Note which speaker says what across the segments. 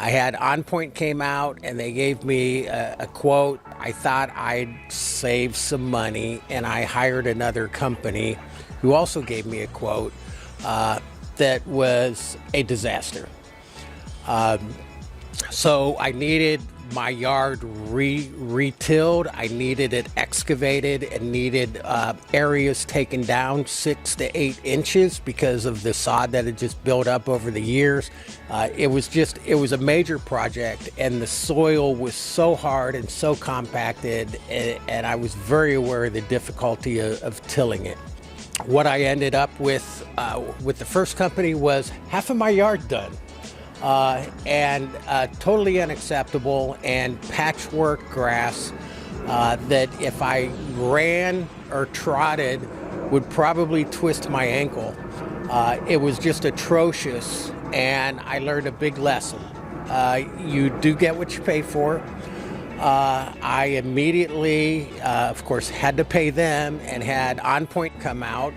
Speaker 1: I had On Point came out and they gave me a quote. I thought I'd save some money, and I hired another company who also gave me a quote that was a disaster. So I needed my yard re-tilled. I needed it excavated and needed areas taken down 6 to 8 inches because of the sod that had just built up over the years. It was a major project, and the soil was so hard and so compacted, and I was very aware of the difficulty of tilling it. What I ended up with the first company was half of my yard done. And totally unacceptable, and patchwork grass that if I ran or trotted would probably twist my ankle. It was just atrocious, and I learned a big lesson. You do get what you pay for. I immediately, of course, had to pay them and had On Point come out.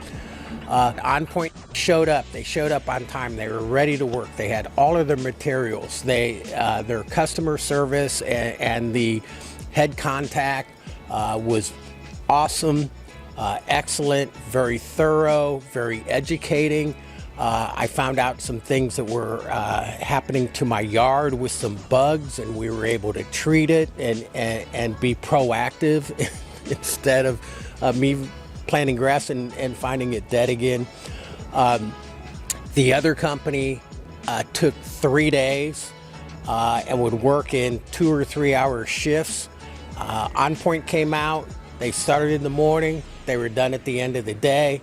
Speaker 1: On Point showed up. They showed up on time. They were ready to work. They had all of their materials. Their customer service and the head contact was awesome, excellent, very thorough, very educating. I found out some things that were happening to my yard with some bugs, and we were able to treat it and be proactive instead of me planting grass and finding it dead again. The other company took 3 days and would work in 2 or 3 hour shifts. On Point came out. They started in the morning. They were done at the end of the day.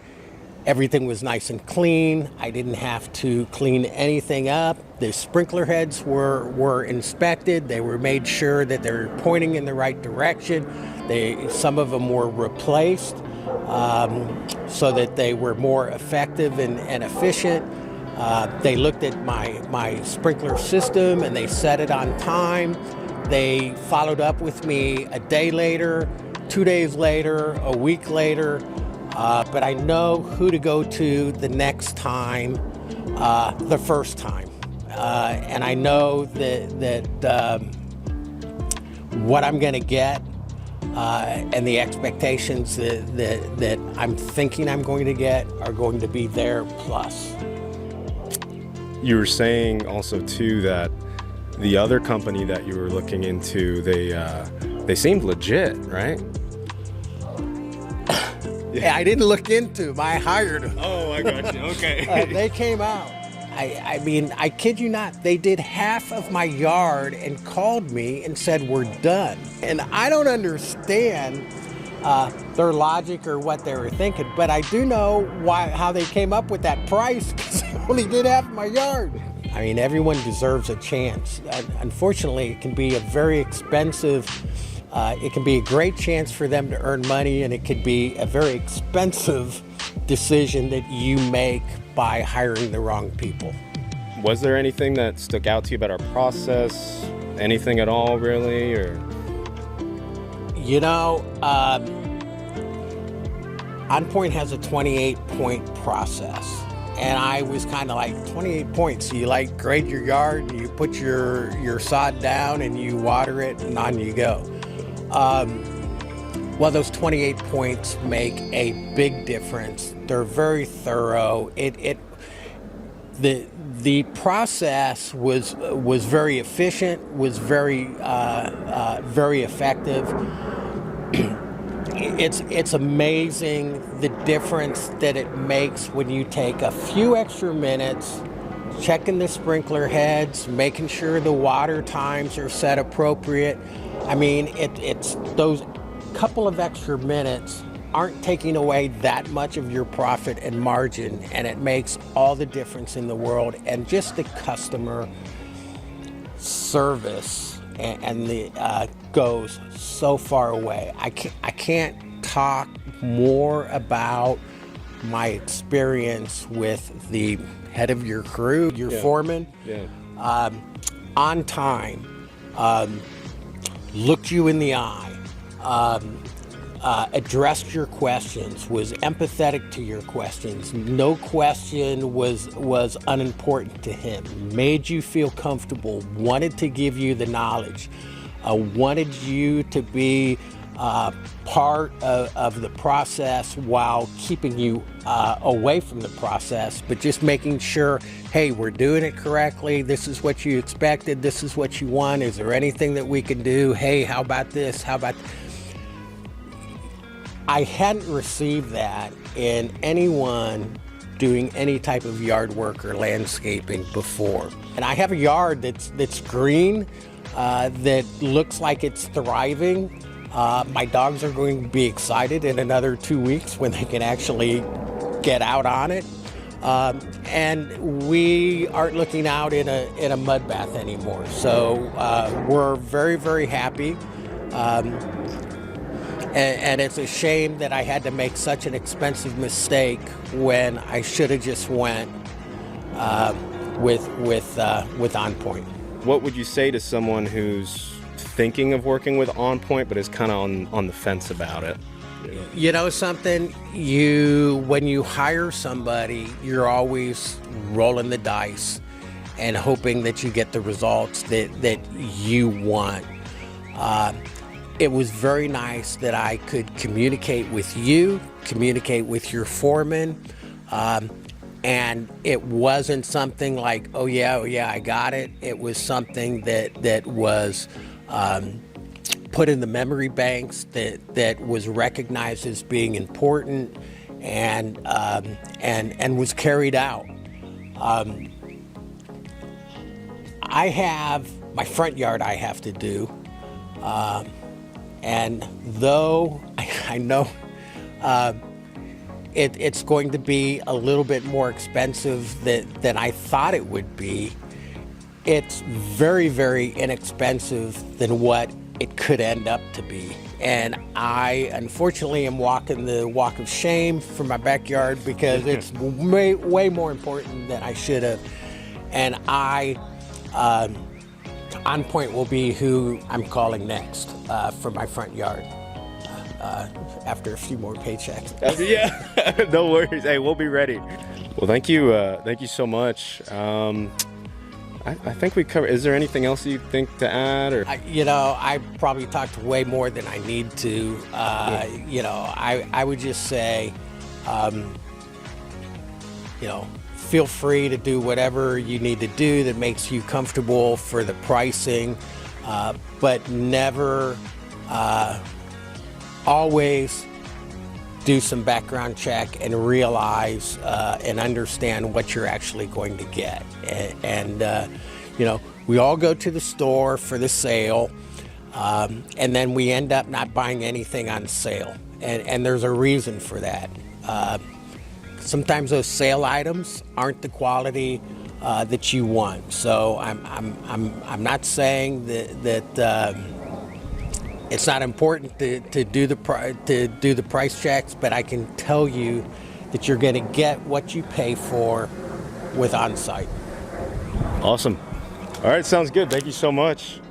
Speaker 1: Everything was nice and clean. I didn't have to clean anything up. The sprinkler heads were inspected. They were made sure that they were pointing in the right direction. Some of them were replaced so that they were more effective and efficient. They looked at my sprinkler system and they set it on time. They followed up with me a day later, 2 days later, a week later. But I know who to go to the next time, the first time. And I know that what I'm going to get and the expectations that I'm thinking I'm going to get are going to be there plus.
Speaker 2: You were saying also, too, that the other company that you were looking into, they seemed legit, right?
Speaker 1: Yeah, I didn't look into them. I hired them.
Speaker 2: Oh, I got you. Okay.
Speaker 1: They came out. I mean, I kid you not, they did half of my yard and called me and said, we're done. And I don't understand their logic or what they were thinking, but I do know how they came up with that price, because they only did half of my yard. I mean, everyone deserves a chance. Unfortunately, it can be a very expensive it can be a great chance for them to earn money, and it could be a very expensive decision that you make by hiring the wrong people.
Speaker 2: Was there anything that stuck out to you about our process? Anything at all, really? Or
Speaker 1: you know, On Point has a 28-point process. And I was kind of like, 28 points. So you like grade your yard, and you put your sod down, and you water it, and on you go. Well, those 28 points make a big difference. They're very thorough. The process was very efficient, was very effective. It's amazing the difference that it makes when you take a few extra minutes checking the sprinkler heads, making sure the water times are set appropriate. I mean, it's those couple of extra minutes aren't taking away that much of your profit and margin, and it makes all the difference in the world. And just the customer service and the goes so far away. I can't talk more about my experience with the head of your crew, your foreman. Yeah. On time, looked you in the eye, addressed your questions, was empathetic to your questions. No question was unimportant to him. Made you feel comfortable, wanted to give you the knowledge, wanted you to be part of the process while keeping you away from the process, but just making sure, hey, we're doing it correctly. This is what you expected. This is what you want. Is there anything that we can do? Hey, how about this? How about... I hadn't received that in anyone doing any type of yard work or landscaping before. And I have a yard that's green, that looks like it's thriving. My dogs are going to be excited in another 2 weeks when they can actually get out on it. And we aren't looking out in a mud bath anymore. So we're very, very happy. And it's a shame that I had to make such an expensive mistake when I should have just went with On Point.
Speaker 2: What would you say to someone who's thinking of working with On Point but is kind of on the fence about it?
Speaker 1: You know something? When you hire somebody, you're always rolling the dice and hoping that you get the results that you want. It was very nice that I could communicate with you, communicate with your foreman, and it wasn't something like, oh yeah, I got it. It was something that was put in the memory banks, that was recognized as being important, and was carried out. I have my front yard I have to do. And though I know it's going to be a little bit more expensive than I thought it would be, it's very, very inexpensive than what it could end up to be. And I, unfortunately, am walking the walk of shame for my backyard because it's way more important than I should have. And On Point will be who I'm calling next for my front yard after a few more paychecks.
Speaker 2: Yeah, no worries. Hey, we'll be ready. Well, thank you so much. I think we covered. Is there anything else you think to add, or?
Speaker 1: I probably talked way more than I need to. I would just say, feel free to do whatever you need to do that makes you comfortable for the pricing, but never, always do some background check and realize and understand what you're actually going to get. And we all go to the store for the sale, and then we end up not buying anything on sale. And there's a reason for that. Sometimes those sale items aren't the quality that you want. So I'm not saying that it's not important to do the price checks, but I can tell you that you're going to get what you pay for with On-Site.
Speaker 2: Awesome. All right, sounds good. Thank you so much.